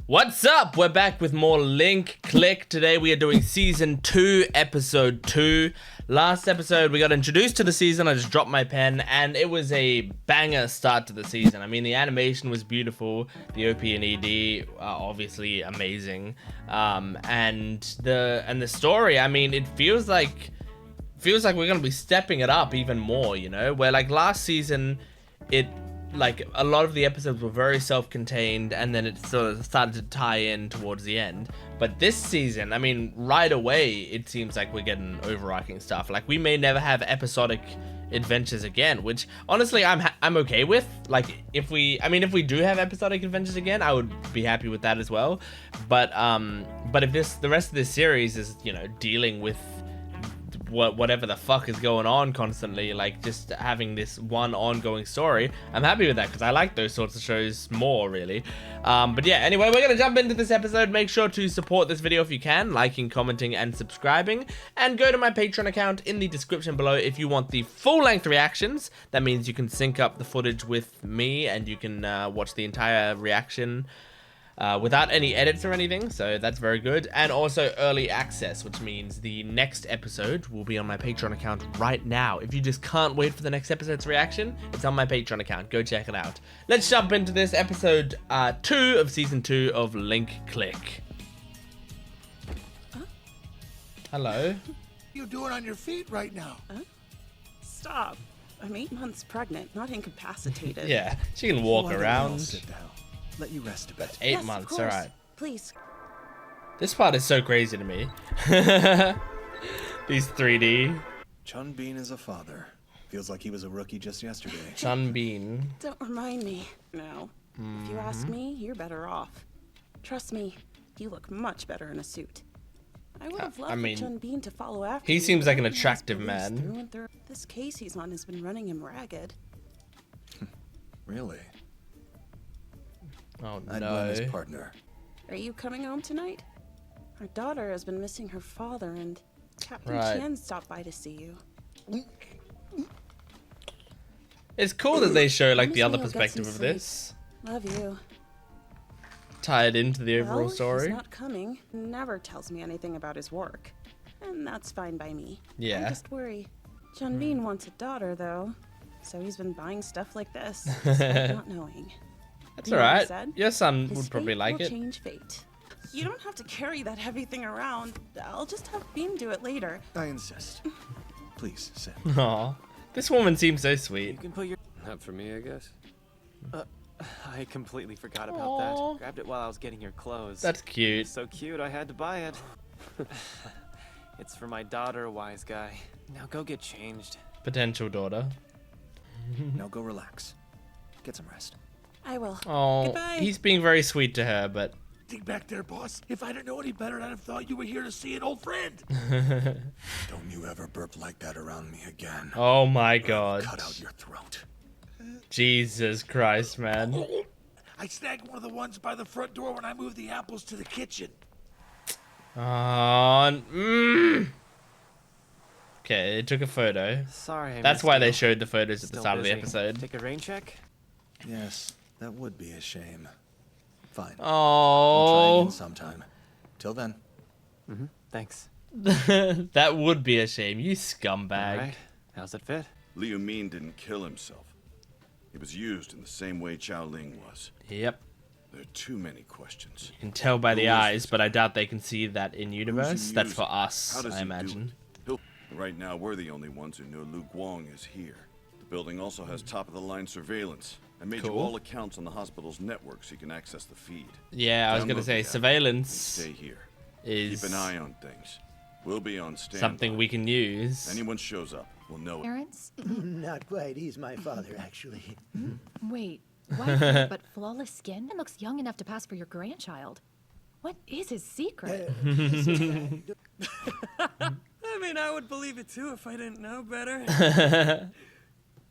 What's up? We're back with more Link Click. Today we are doing Season 2, Episode 2. Last episode we got introduced to the season, I just dropped my pen, and it was a banger start to the season. I mean, the animation was beautiful, the OP and ED are obviously amazing, and the story, I mean, it feels like we're gonna be stepping it up even more, you know? Where like last season, like a lot of the episodes were very self-contained and then it sort of started to tie in towards the end. But this season, I mean, right away it seems like we're getting overarching stuff. Like we may never have episodic adventures again, which honestly I'm okay with. Like if we do have episodic adventures again, I would be happy with that as well. But if the rest of this series is, you know, dealing with whatever the fuck is going on constantly, like just having this one ongoing story, I'm happy with that because I like those sorts of shows more, really. But yeah, anyway, we're gonna jump into this episode. Make sure to support this video if you can, liking, commenting, and subscribing, and go to my Patreon account in the description below if you want the full-length reactions. That means you can sync up the footage with me and you can watch the entire reaction without any edits or anything, so that's very good. And also early access, which means the next episode will be on my Patreon account right now. If you just can't wait for the next episode's reaction, it's on my Patreon account. Go check it out. Let's jump into this episode 2 of Season 2 of Link Click. Hello. What you doing on your feet right now? Stop. I'm 8 months pregnant, not incapacitated. Yeah, she can walk around. Sit down. Let you rest a bit. 8 Yes, months, of course. alright. Please. This part is so crazy to me. These 3D. Chun Bean is a father. Feels like he was a rookie just yesterday. Chun Bean. Don't remind me. No. If you ask me, you're better off. Trust me, you look much better in a suit. I would have loved I mean, Chun Bean to follow after he you, seems like an but he has attractive police man. through and through. This case he's on has been running him ragged. Really? Oh I'd blame no. his partner. Are you coming home tonight? Our daughter has been missing her father, and Captain Right. Qian stopped by to see you. It's cool that they show like the Promise other me you'll get perspective some of sleep. this, Love you. tied into the overall Well, story. he's not coming. Never tells me anything about his work. And that's fine by me. Yeah. I just worry. Chun Bean wants a daughter, though. So he's been buying stuff like this, despite not knowing. That's You know what I alright. said? Your son His would probably fate like will it. change fate. You don't have to carry that heavy thing around. I'll just have Bean do it later. I insist. Please sit. Aw, this woman seems so You sweet. can put your... Not for me, I guess. I completely forgot about Aw. that. Grabbed it while I was getting your clothes. That's cute. So cute, I had to buy it. It's for my daughter, wise guy. Now go get changed. Potential daughter. Now go relax. Get some rest. I will. Oh, Goodbye. he's being very sweet to her, but Dig back there, boss. If I didn't know any better, I'd have thought you were here to see an old friend. Don't you ever burp like that around me again. oh my god. Cut out your throat. Jesus Christ, man. I snagged one of the ones by the front door when I moved the apples to the kitchen. Okay, they took a photo. Sorry, I That's missed why you. they showed the photos at the Still start of the busy. episode. Take a rain check? Yes, that would be a shame. Fine. I'll try Oh, again sometime. Till then. Thanks. that would be a shame. You scumbag. Alright, how's it fit? Liu Min didn't kill himself. He was used in the same way Qiao Ling was. Yep. There are too many questions. You can tell by the Who is eyes, this but I doubt they can see that in universe. Who's he That's using? for us, How does I he imagine. Do it? Right now, we're the only ones who know Lu Guang is here. The building also has top-of-the-line surveillance. I made you Cool. all accounts on the hospital's network so you can access the feed. Yeah, I was gonna Download say the app and surveillance Stay here. is Keep an eye on things. We'll be on standby. something we can use. Anyone shows up, we'll know it. Parents? Not quite. He's my father, actually. Wait, white hair but flawless skin? And looks young enough to pass for your grandchild. What is his secret? I mean, I would believe it too if I didn't know better.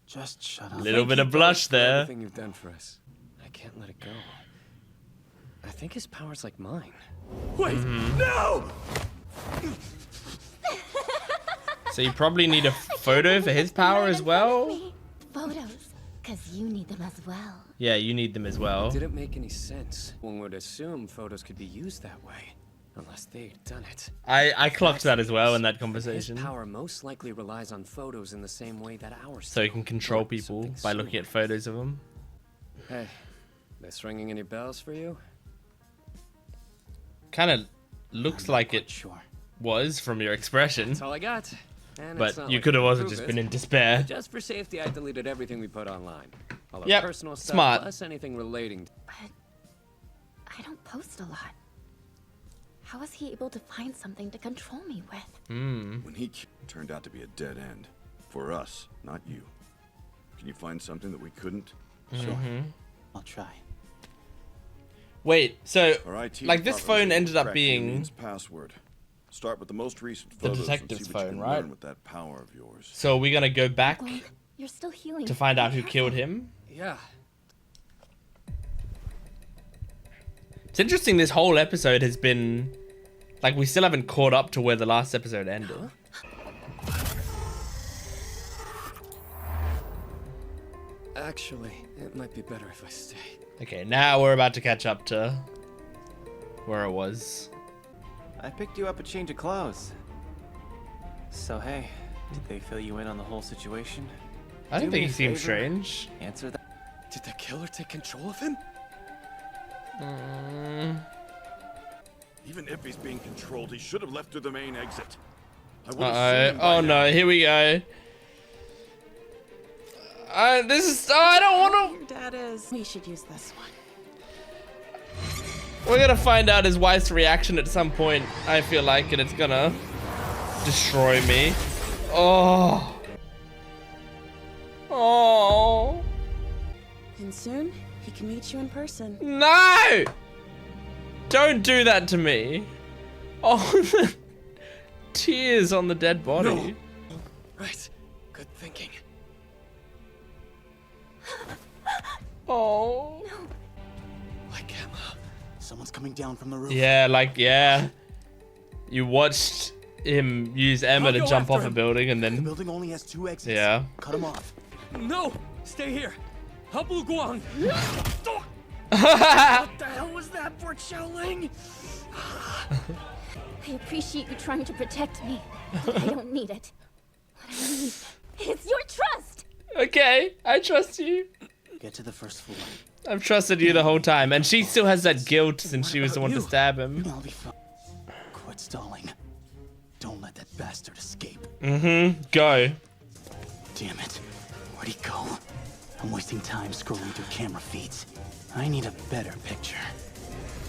Just shut up. Little bit of blush there. Everything you've done for us. I can't let it go. I think his power's like mine. Wait, Mm-hmm. no! So you probably need a photo for his power as well. Photos. Because you need them as well. Yeah, you need them as well. Didn't make any sense. One would assume photos could be used that way. Unless they'd done it. I clocked that as well in that His conversation. power most likely relies on photos in the same way that ours So he do. can control Or people something by looking at similar. photos of them. Hey, this ringing any bells for you? Kind of looks like it Sure. was from your expression. That's all I got. And it's But not you like could have I can also prove just it. been in despair. Just for safety, I deleted everything we put online. All our Yep, personal stuff, smart. plus anything relating. But I don't post a lot. How was he able to find something to control me with? When he turned out to be a dead end. For us, not you. Can you find something that we couldn't? Sure. I'll try. Wait, so Our IT like this department phone was ended up crack being Yamine's password. Start with the most recent the photos detective's and see what you phone, can right? learn with that power of yours. So are we gonna go back Well, you're still healing. to find out Be who killed careful. him? Yeah. It's interesting this whole episode has been like we still haven't caught up to where the last episode ended. Actually, it might be better if I stay. Okay, now we're about to catch up to where it was. I picked you up a change of clothes. So hey, did they fill you in on the whole situation? I don't Do think me he a seemed favor. strange. Answer that. Did the killer take control of him? Even if he's being controlled, he should have left through the main exit. I would have seen him by Oh now. no, here we go. This is. Oh, I don't want Your dad is. We should use this one. to. We're gonna find out his wife's reaction at some point. I feel like, and it's gonna destroy me. Oh. Oh. And soon, he can meet you in person. No! Don't do that to me. Oh, the tears on the dead body. Right. Good thinking. Oh. Like Emma. Someone's coming down from the roof. Yeah, like, yeah. You watched him use Emma I'll to go jump after off a him. building and The then. building only has 2 exits. Yeah. Cut them off. No! Stay here! Help Lu Guang! What the hell was that for, Qiao Ling? I appreciate you trying to protect me, but I don't need it. What I need is your trust. Okay, I trust you. Get to the first floor. I've trusted you the whole time. And she still has that guilt since she was the one to stab him. I'll be fine. Quit stalling. Don't let that bastard escape. Go. Damn it. Where'd he go? I'm wasting time scrolling through camera feeds. I need a better picture.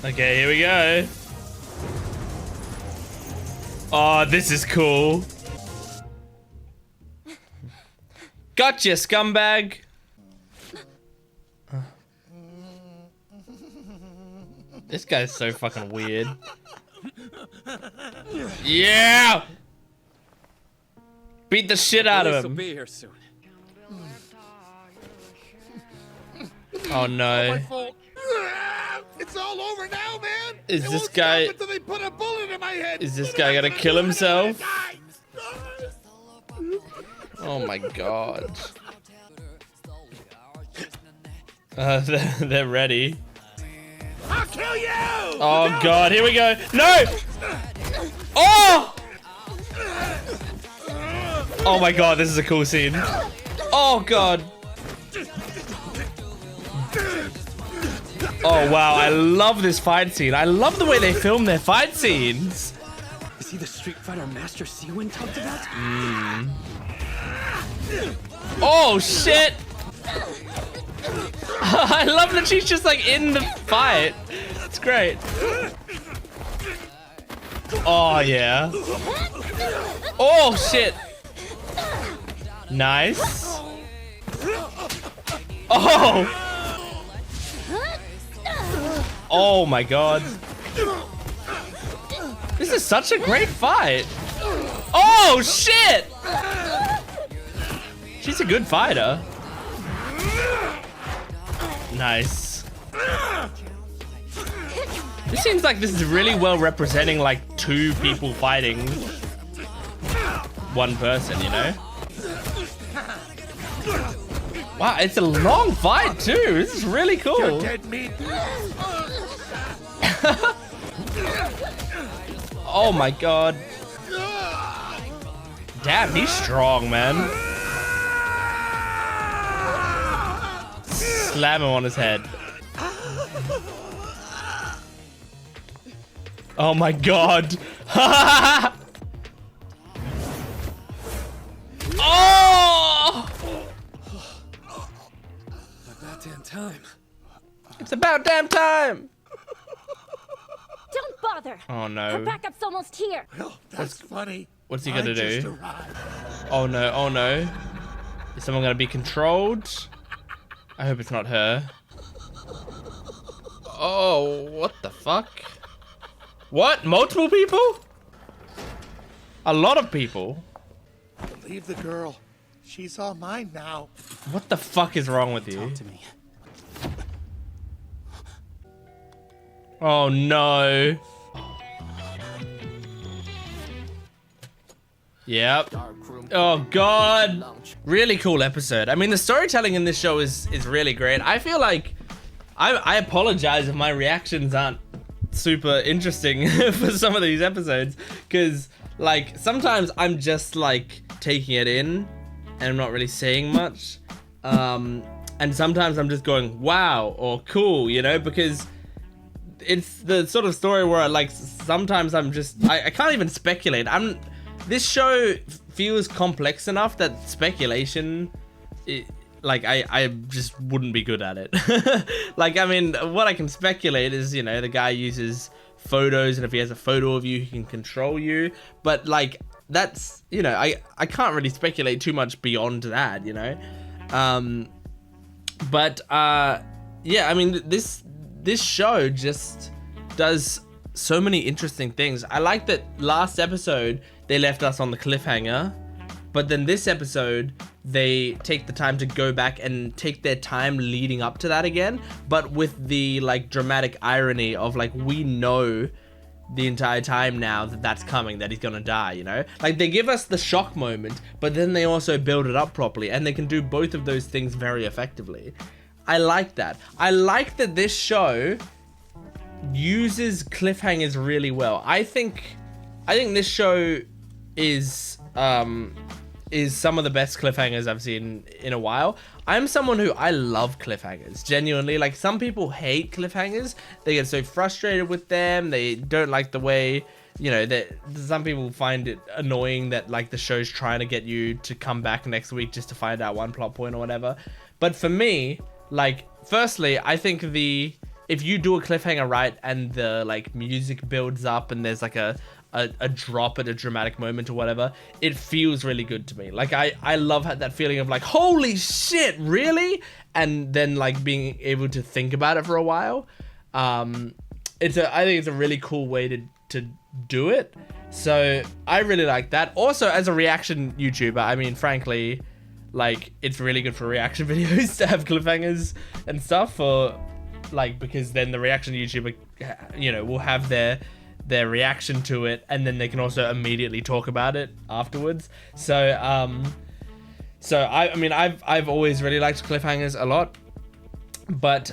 Okay, here we go. Oh, this is cool. Gotcha, scumbag. This guy's so fucking weird. Yeah! Beat the shit out Police of will him. be here soon. Oh no. It's all over now, man. Is They this won't guy- stop until they put a bullet in my head. Is this What guy am I gonna do? kill What am I himself? gonna die? Oh my god. They're ready. I'll kill you. Oh god, here we go. No! Oh! Oh my god, this is a cool scene. Oh god. Oh wow, I love this fight scene. I love the way they film their fight scenes. Is he the Street Fighter Master Siwin talked about? Oh shit! I love that she's just like in the fight. It's great. Oh yeah. Oh shit. Nice. Oh. Oh my god. This is such a great fight. Oh shit. She's a good fighter. Nice. This seems like this is really well representing like 2 people fighting 1 person, you know? Wow, it's a long fight too. This is really cool. You're dead meat. Oh my god. Damn, he's strong, man. Slam him on his head. Oh my god. Oh! About damn time. It's about damn time. Don't bother. Oh Our no. backup's almost here. Well, that's funny. What's he gonna I just do? arrived. Oh no, oh no. Is someone gonna be controlled? I hope it's not her. Oh, what the fuck? What? Multiple people? A lot of people? Leave the girl. She's all mine now. What the fuck is wrong with you? Talk to me. Oh no. Yep. Oh god. Really cool episode. I mean, the storytelling in this show is really great. I feel like I apologize if my reactions aren't super interesting for some of these episodes, because like sometimes I'm just like taking it in and I'm not really saying much, and sometimes I'm just going wow or cool, you know, because it's the sort of story where like sometimes I'm just I can't even speculate. This show feels complex enough that speculation like I just wouldn't be good at it. Like, I mean, what I can speculate is, you know, the guy uses photos, and if he has a photo of you, he can control you. But like, that's, you know, I can't really speculate too much beyond that, you know. Yeah, I mean, this show just does so many interesting things. I like that last episode they left us on the cliffhanger, but then this episode they take the time to go back and take their time leading up to that again, but with the like dramatic irony of like, we know the entire time now that that's coming, that he's gonna die, you know? Like, they give us the shock moment, but then they also build it up properly, and they can do both of those things very effectively. I like that. I like that this show uses cliffhangers really well. I think this show is some of the best cliffhangers I've seen in a while. I'm someone who I love cliffhangers, genuinely. Like, some people hate cliffhangers. They get so frustrated with them. They don't like the way, you know, that some people find it annoying that like the show's trying to get you to come back next week just to find out one plot point or whatever. But for me, like, firstly, I think if you do a cliffhanger right and the like music builds up and there's like a drop at a dramatic moment or whatever, it feels really good to me. Like, I love that feeling of like, holy shit, really? And then like being able to think about it for a while. I think it's a really cool way to do it. So I really like that. Also, as a reaction YouTuber, I mean, frankly, like, it's really good for reaction videos to have cliffhangers and stuff, or like, because then the reaction YouTuber, you know, will have their reaction to it, and then they can also immediately talk about it afterwards. So I mean, I've always really liked cliffhangers a lot, but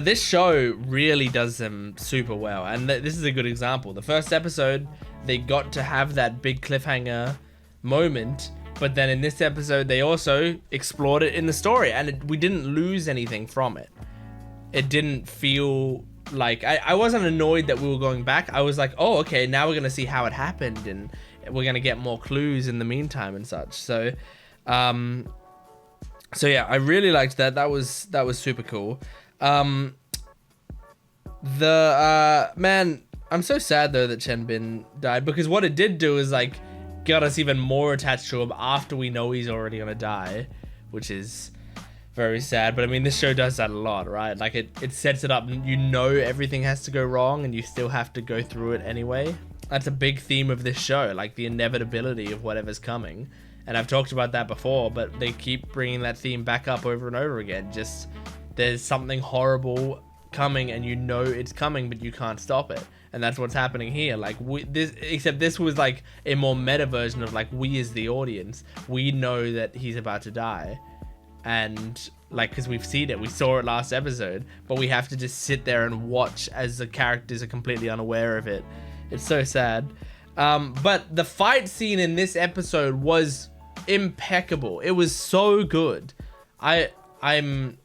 this show really does them super well, and this is a good example. The first episode, they got to have that big cliffhanger moment, but then in this episode, they also explored it in the story, and we didn't lose anything from it. It didn't feel like, I wasn't annoyed that we were going back. I was like, oh, okay, now we're gonna see how it happened, and we're gonna get more clues in the meantime and such. So yeah, I really liked that. That was super cool. Man, I'm so sad though that Chen Bin died, because what it did do is like got us even more attached to him after we know he's already gonna die, which is very sad. But I mean, this show does that a lot, right? Like, it sets it up, you know, everything has to go wrong and you still have to go through it anyway. That's a big theme of this show, like the inevitability of whatever's coming. And I've talked about that before, but they keep bringing that theme back up over and over again. Just, there's something horrible coming and you know it's coming, but you can't stop it. And that's what's happening here. Like, except this was like a more meta version of like, we as the audience, we know that he's about to die. and like, because we saw it last episode, but we have to just sit there and watch as the characters are completely unaware of it. It's so sad. But the fight scene in this episode was impeccable. It was so good. I'm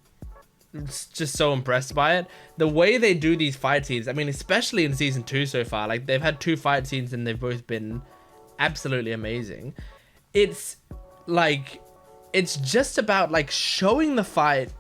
just so impressed by it. The way they do these fight scenes, I mean, especially in season 2 so far, like they've had 2 fight scenes and they've both been absolutely amazing. It's like, it's just about like showing the fight.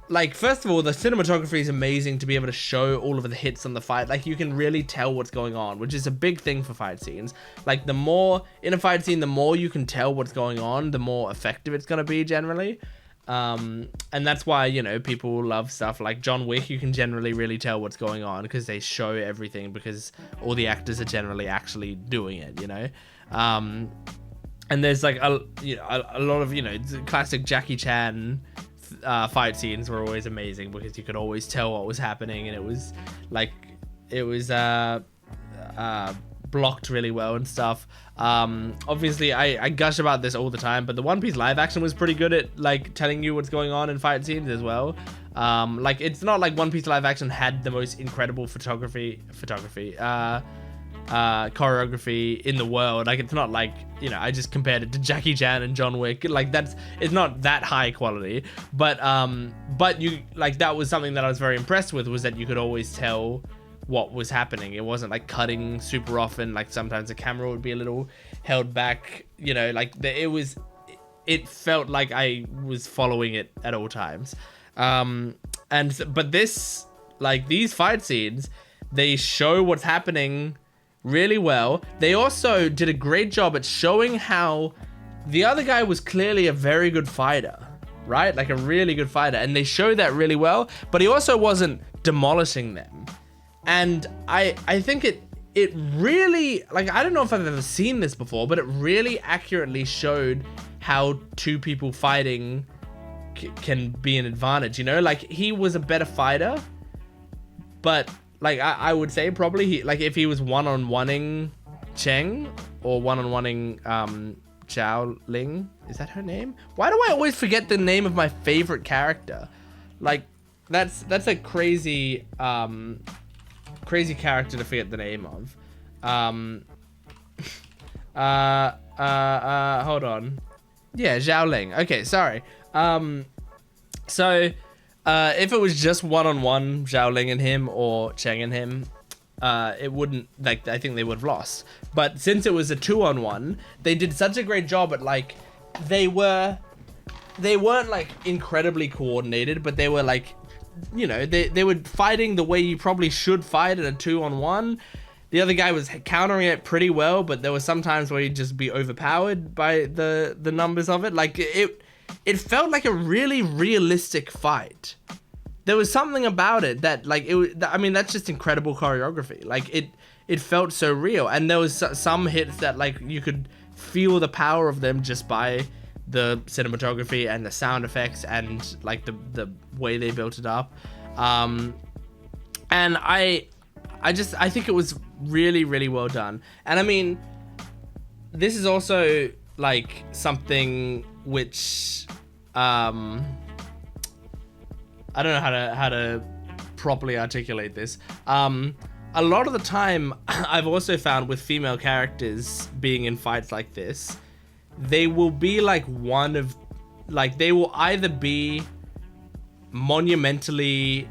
Like, first of all, the cinematography is amazing to be able to show all of the hits on the fight. Like, you can really tell what's going on, which is a big thing for fight scenes. Like, the more in a fight scene, the more you can tell what's going on, the more effective it's going to be generally. And that's why, you know, people love stuff like John Wick. You can generally really tell what's going on because they show everything, because all the actors are generally actually doing it, you know. And there's like a lot of, you know, classic Jackie Chan fight scenes were always amazing because you could always tell what was happening, and it was like, it was blocked really well and stuff. Obviously I gush about this all the time, but the One Piece live action was pretty good at like telling you what's going on in fight scenes as well. Like, it's not like One Piece live action had the most incredible choreography in the world. Like, it's not like, you know, I just compared it to Jackie Chan and John Wick. Like, it's not that high quality, but you, like, that was something that I was very impressed with, was that you could always tell what was happening. It wasn't like cutting super often. Like, sometimes the camera would be a little held back, you know, like it felt like I was following it at all times. But this, like, these fight scenes, they show what's happening really well. They also did a great job at showing how the other guy was clearly a very good fighter, right? Like, a really good fighter, and they showed that really well, but he also wasn't demolishing them. And I think it really, like, I don't know if I've ever seen this before, but it really accurately showed how 2 people fighting can be an advantage, you know? Like, he was a better fighter, but like, I would say probably if he was one-on-oneing Cheng or one-on-oneing Qiao Ling, is that her name? Why do I always forget the name of my favorite character? Like, that's a crazy character to forget the name of. Hold on. Yeah, Xiao Ling. Okay, sorry. If it was just one-on-one Xiao Ling and him, or Cheng and him, it wouldn't, like, I think they would have lost. But since it was a 2-on-1, they did such a great job at, like, they weren't like incredibly coordinated, but they were like, you know, they were fighting the way you probably should fight at a 2-on-1. The other guy was countering it pretty well, but there were some times where he'd just be overpowered by the numbers of it. Like, it felt like a really realistic fight. There was something about it that, like, I mean, that's just incredible choreography. Like, it felt so real. And there was some hits that, like, you could feel the power of them just by the cinematography and the sound effects and, like, the way they built it up. And I think it was really, really well done. And I mean, this is also, like, something which I don't know how to properly articulate this. A lot of the time, I've also found with female characters being in fights like this, they will be like they will either be monumentally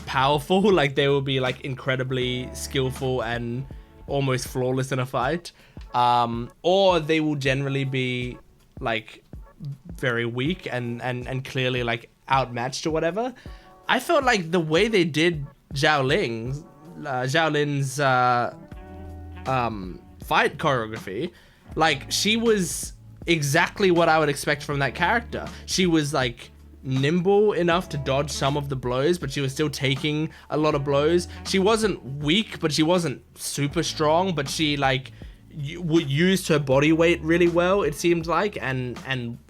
powerful, like they will be like incredibly skillful and almost flawless in a fight, or they will generally be like very weak and clearly like outmatched or whatever. I felt like the way they did Xiao Lin's fight choreography, like, she was exactly what I would expect from that character. She was like nimble enough to dodge some of the blows, but she was still taking a lot of blows. She wasn't weak, but she wasn't super strong, but she like used her body weight really well, it seemed like, and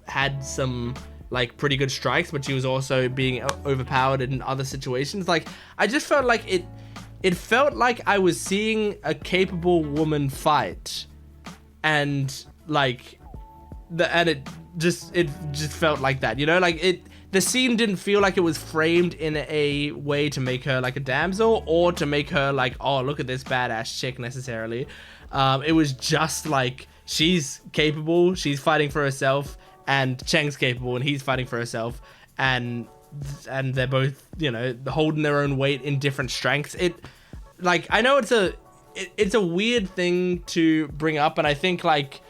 had some like pretty good strikes, but she was also being overpowered in other situations. Like, I just felt like it felt like I was seeing a capable woman fight, and like it just felt like that, you know, like the scene didn't feel like it was framed in a way to make her like a damsel or to make her like, oh, look at this badass chick necessarily. It was just like, she's capable, she's fighting for herself, and Cheng's capable and he's fighting for herself, and they're both, you know, holding their own weight in different strengths. Like, I know it's a weird thing to bring up, and I think like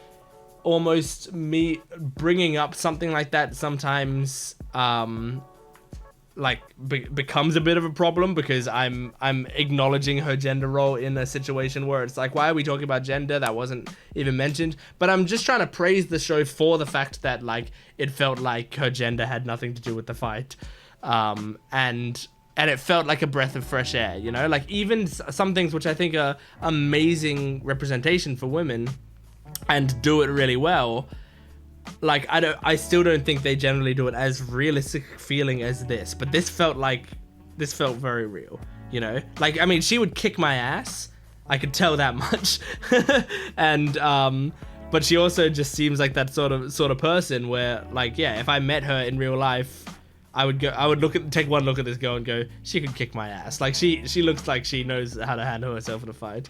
almost me bringing up something like that sometimes like becomes a bit of a problem, because I'm acknowledging her gender role in a situation where it's like, why are we talking about gender? That wasn't even mentioned. But I'm just trying to praise the show for the fact that like it felt like her gender had nothing to do with the fight, and it felt like a breath of fresh air, you know, like even some things which I think are amazing representation for women and do it really well. Like, I still don't think they generally do it as realistic feeling as this, but this felt very real, you know? Like, I mean, she would kick my ass, I could tell that much. And, but she also just seems like that sort of person where, like, yeah, if I met her in real life, I would take one look at this girl and go, she could kick my ass. Like, she looks like she knows how to handle herself in a fight.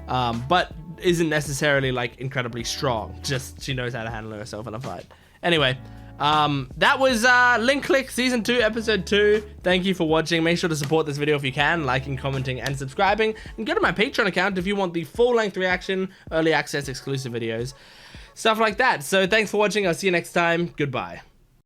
But isn't necessarily like incredibly strong, just she knows how to handle herself in a fight. Anyway, that was Link Click Season 2, Episode 2. Thank you for watching. Make sure to support this video if you can, liking, commenting, and subscribing. And go to my Patreon account if you want the full-length reaction, early access, exclusive videos, stuff like that. So thanks for watching. I'll see you next time. Goodbye.